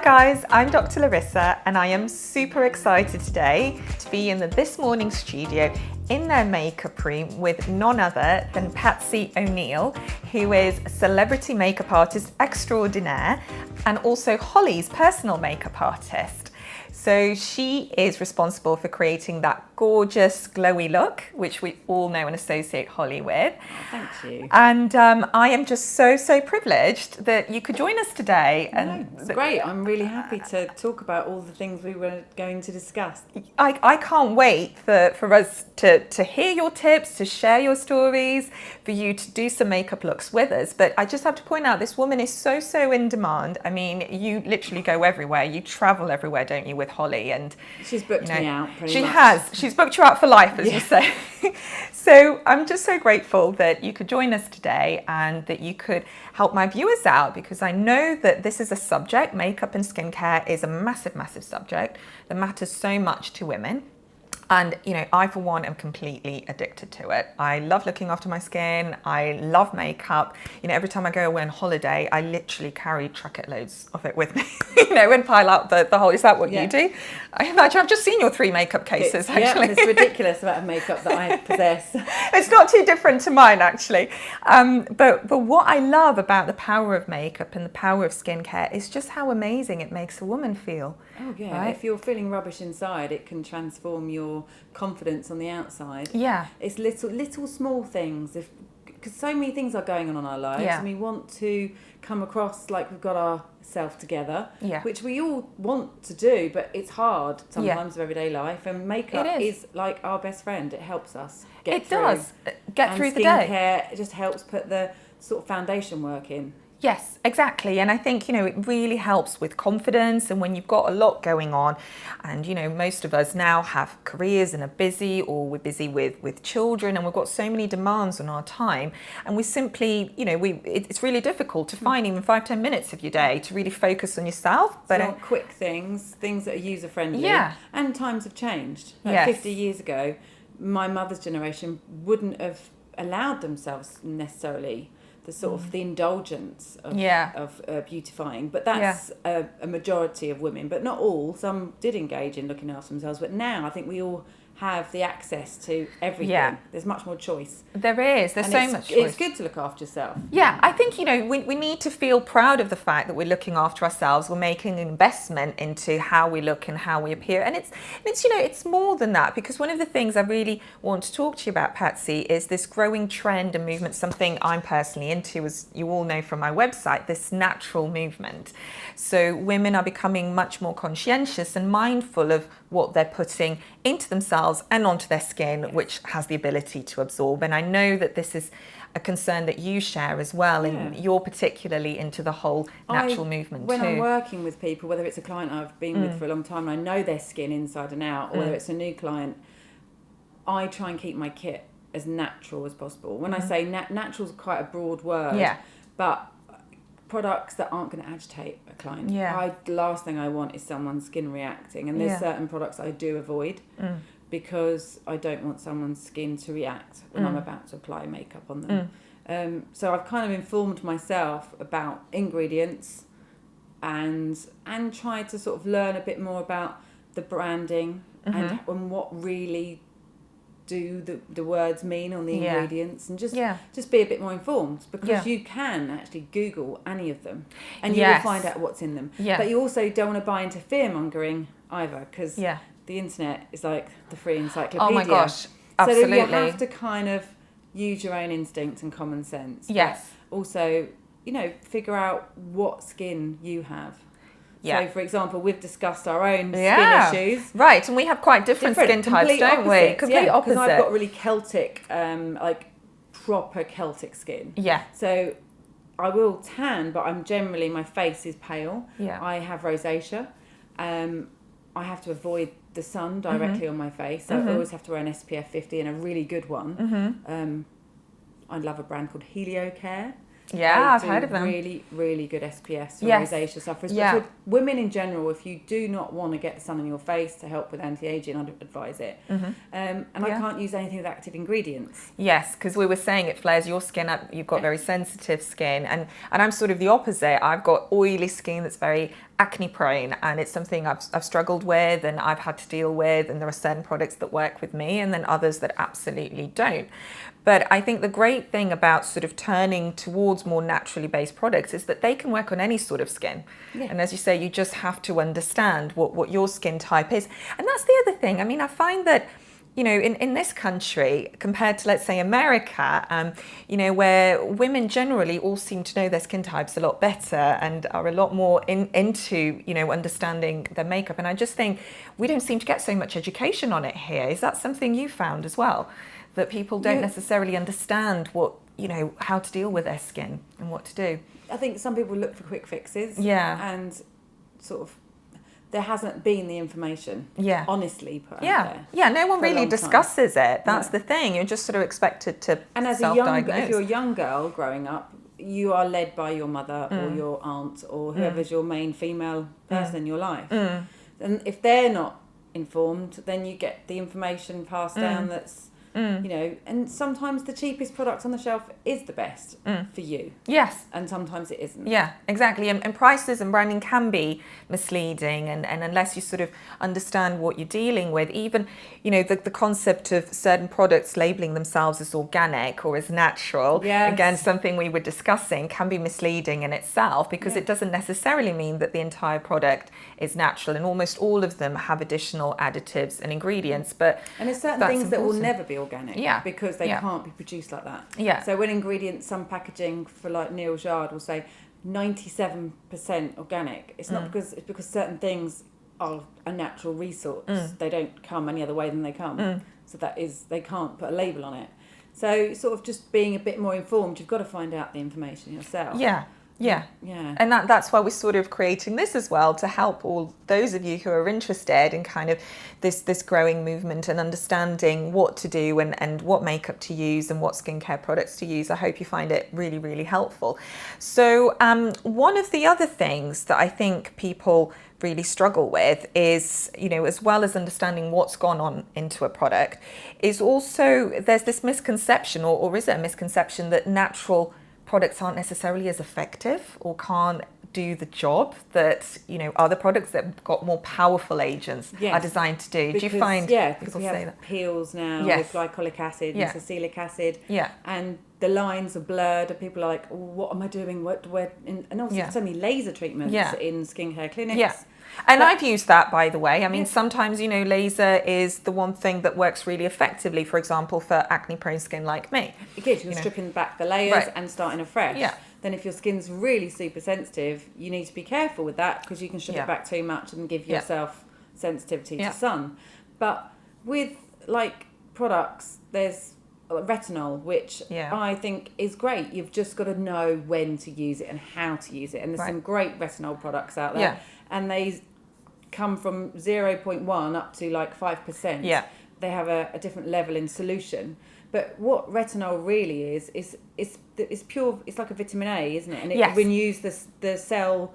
guys, I'm Dr. Larissa and I am super excited today to be in the This Morning studio in their makeup room with none other than Patsy O'Neill, who is a celebrity makeup artist extraordinaire and also Holly's personal makeup artist. So she is responsible for creating that gorgeous glowy look, which we all know and associate Holly with. Thank you. And I am just so privileged that you could join us today. And it's great. I'm really happy to talk about all the things we were going to discuss. I can't wait for us to hear your tips, to share your stories, for you to do some makeup looks with us. But I just have to point out, this woman is so in demand. I mean, you literally go everywhere. You travel everywhere, don't you, with Holly? And she's booked me out pretty much. She has. She's booked you out for life, as you say. So I'm just so grateful that you could join us today and that you could help my viewers out, because I know that this is a subject, makeup and skincare is a massive subject that matters so much to women. And, you know, I, for one, am completely addicted to it. I love looking after my skin. I love makeup. You know, every time I go away on holiday, I literally carry trucket loads of it with me, you know, and pile out the whole. Is that what you do? I imagine I've just seen your 3 makeup cases, actually. Yeah, it's ridiculous amount of makeup that I possess. It's not too different to mine, actually. But what I love about the power of makeup and the power of skincare is just how amazing it makes a woman feel. Oh, yeah. Right? If you're feeling rubbish inside, it can transform your confidence on the outside. Yeah. It's little small things. Because so many things are going on in our lives, and we want to come across like we've got ourselves together, which we all want to do, but it's hard sometimes of everyday life. And makeup is like our best friend. It helps us get through. It does. Get through the day. Skincare just helps put the sort of foundation work in. Yes, exactly. And I think, you know, it really helps with confidence. And when you've got a lot going on, and, you know, most of us now have careers and are busy, or we're busy with children, and we've got so many demands on our time. And we simply, you know, it's really difficult to find even 5-10 minutes of your day to really focus on yourself. But so quick things that are user friendly. Yeah. And times have changed. Like 50 years ago, my mother's generation wouldn't have allowed themselves necessarily the sort of the indulgence of beautifying. But that's a majority of women, but not all. Some did engage in looking after themselves. But now I think we all have the access to everything. Yeah. There's much more choice. There is. There's so much choice. It's good to look after yourself. Yeah, I think, you know, we need to feel proud of the fact that we're looking after ourselves. We're making an investment into how we look and how we appear. And it's you know, it's more than that, because one of the things I really want to talk to you about, Patsy, is this growing trend and movement, something I'm personally into, as you all know from my website, this natural movement. So women are becoming much more conscientious and mindful of what they're putting into themselves and onto their skin, which has the ability to absorb. And I know that this is a concern that you share as well, and you're particularly into the whole natural movement when too. I'm working with people, whether it's a client I've been with for a long time and I know their skin inside and out, or whether it's a new client, I try and keep my kit as natural as possible. When I say natural is quite a broad word, but products that aren't going to agitate a client. The last thing I want is someone's skin reacting, and there's certain products I do avoid because I don't want someone's skin to react when I'm about to apply makeup on them. So I've kind of informed myself about ingredients and tried to sort of learn a bit more about the branding and what really do the words mean on the ingredients, and just be a bit more informed, because you can actually Google any of them and you will find out what's in them. But you also don't want to buy into fear mongering either, because the internet is like the free encyclopedia. Oh my gosh, absolutely. So you have to kind of use your own instinct and common sense. Yes. But also, you know, figure out what skin you have. So, for example, we've discussed our own skin issues. Right, and we have quite different skin types, don't we? Complete opposite. Because I've got really Celtic, like proper Celtic skin. Yeah. So I will tan, but my face is pale. Yeah. I have rosacea. I have to avoid the sun directly on my face. So I always have to wear an SPF 50 and a really good one. I love a brand called HelioCare. Yeah, I've heard of them. Really, really good SPF for rosacea sufferers. But for women in general, if you do not want to get the sun on your face to help with anti-aging, I'd advise it. I can't use anything with active ingredients. Yes, because we were saying it flares your skin up. You've got very sensitive skin, and I'm sort of the opposite. I've got oily skin that's very acne prone, and it's something I've struggled with and I've had to deal with, and there are certain products that work with me and then others that absolutely don't. But I think the great thing about sort of turning towards more naturally based products is that they can work on any sort of skin. Yeah. And as you say, you just have to understand what your skin type is. And that's the other thing. I mean, I find that, you know, in this country, compared to, let's say, America, you know, where women generally all seem to know their skin types a lot better and are a lot more into, you know, understanding their makeup. And I just think we don't seem to get so much education on it here. Is that something you found as well? That people don't necessarily understand what, you know, how to deal with their skin and what to do? I think some people look for quick fixes. Yeah. And sort of, there hasn't been the information, honestly, put out there. Yeah, no one for a really long discusses it. That's the thing. You're just sort of expected to And as if you're a young girl growing up, you are led by your mother or your aunt or whoever's your main female person in your life. And if they're not informed, then you get the information passed down that's, you know, and sometimes the cheapest product on the shelf is the best for you. Yes. And sometimes it isn't. Yeah, exactly. And prices and branding can be misleading, and unless you sort of understand what you're dealing with, even, you know, the concept of certain products labeling themselves as organic or as natural, again, something we were discussing, can be misleading in itself, because it doesn't necessarily mean that the entire product is natural, and almost all of them have additional additives and ingredients. And there's certain things that will never be organic, because they can't be produced like that. Yeah. So when ingredients, some packaging for like Neil Jard will say 97% organic, it's not it's because certain things are a natural resource. They don't come any other way than they come. So that is, they can't put a label on it. So sort of just being a bit more informed, you've got to find out the information yourself. Yeah. And that's why we're sort of creating this as well, to help all those of you who are interested in kind of this growing movement and understanding what to do and what makeup to use and what skincare products to use. I hope you find it really, really helpful. So one of the other things that I think people really struggle with is, you know, as well as understanding what's gone on into a product, is also there's this misconception, or is it a misconception, that natural products aren't necessarily as effective or can't do the job that, you know, other products that have got more powerful agents are designed to do. Do you find because people we say have that? peels now with glycolic acid and salicylic acid, and the lines are blurred, and people are like, what am I doing? And also so many laser treatments in skincare clinics. And I've used that, by the way. I mean, sometimes, you know, laser is the one thing that works really effectively, for example, for acne-prone skin like me. Good, you're stripping back the layers and starting afresh. Then if your skin's really super sensitive, you need to be careful with that, because you can strip it back too much and give yourself sensitivity to sun. But with, like, products, there's retinol, which I think is great. You've just got to know when to use it and how to use it. And there's some great retinol products out there. And they come from 0.1 up to like 5%. They have a different level in solution. But what retinol really is pure. It's like a vitamin A, isn't it? And it renews the cell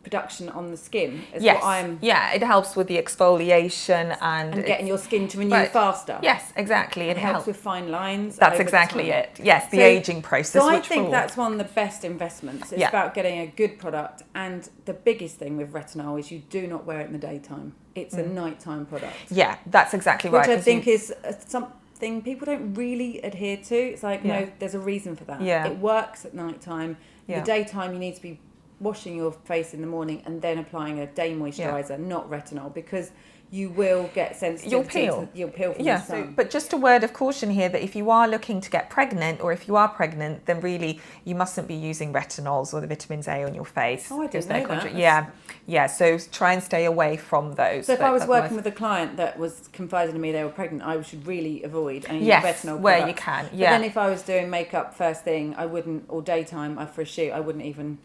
production on the skin. It helps with the exfoliation and getting your skin to renew faster. Yes, exactly. It helps with fine lines. That's exactly it. Yes, the aging process. So I think that's one of the best investments. It's about getting a good product, and the biggest thing with retinol is you do not wear it in the daytime. It's a nighttime product. Yeah, that's exactly right. Which I think is something people don't really adhere to. It's like, no, there's a reason for that. It works at nighttime. In the daytime, you need to be washing your face in the morning and then applying a day moisturiser, not retinol, because you will get sensitivity. You'll peel from the sun. But just a word of caution here, that if you are looking to get pregnant, or if you are pregnant, then really you mustn't be using retinols or the vitamins A on your face. Oh, I didn't know that. So try and stay away from those. So if I was working with a client that was confiding to me they were pregnant, I should really avoid any retinol where products. you can. But then if I was doing makeup first thing, I wouldn't, or daytime for a shoot, I wouldn't even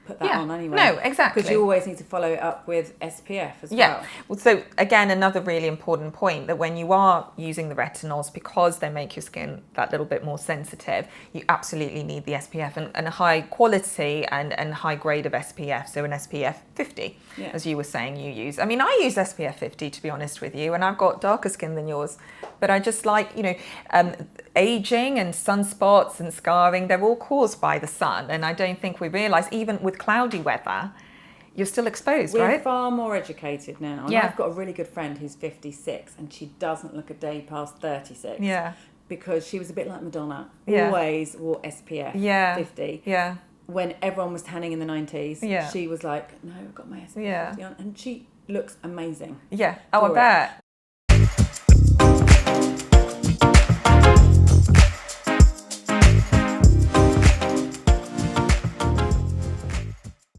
put that on anyway. No, exactly. Because you always need to follow it up with SPF as well. Well, so again, another really important point, that when you are using the retinols, because they make your skin that little bit more sensitive, you absolutely need the SPF, and a high quality and high grade of SPF. So an SPF 50, as you were saying you use. I mean, I use SPF 50, to be honest with you, and I've got darker skin than yours. But I just like, you know, aging and sunspots and scarring, they're all caused by the sun. And I don't think we realise, even with cloudy weather, you're still exposed, We're right? far more educated now. And Yeah. I've got a really good friend who's 56 and she doesn't look a day past 36. Yeah. Because she was a bit like Madonna. Yeah. Always wore SPF Yeah. 50. Yeah. When everyone was tanning in the 90s, Yeah. she was like, no, I've got my SPF Yeah. 50 on. And she looks amazing. Yeah. Oh, I for it. bet.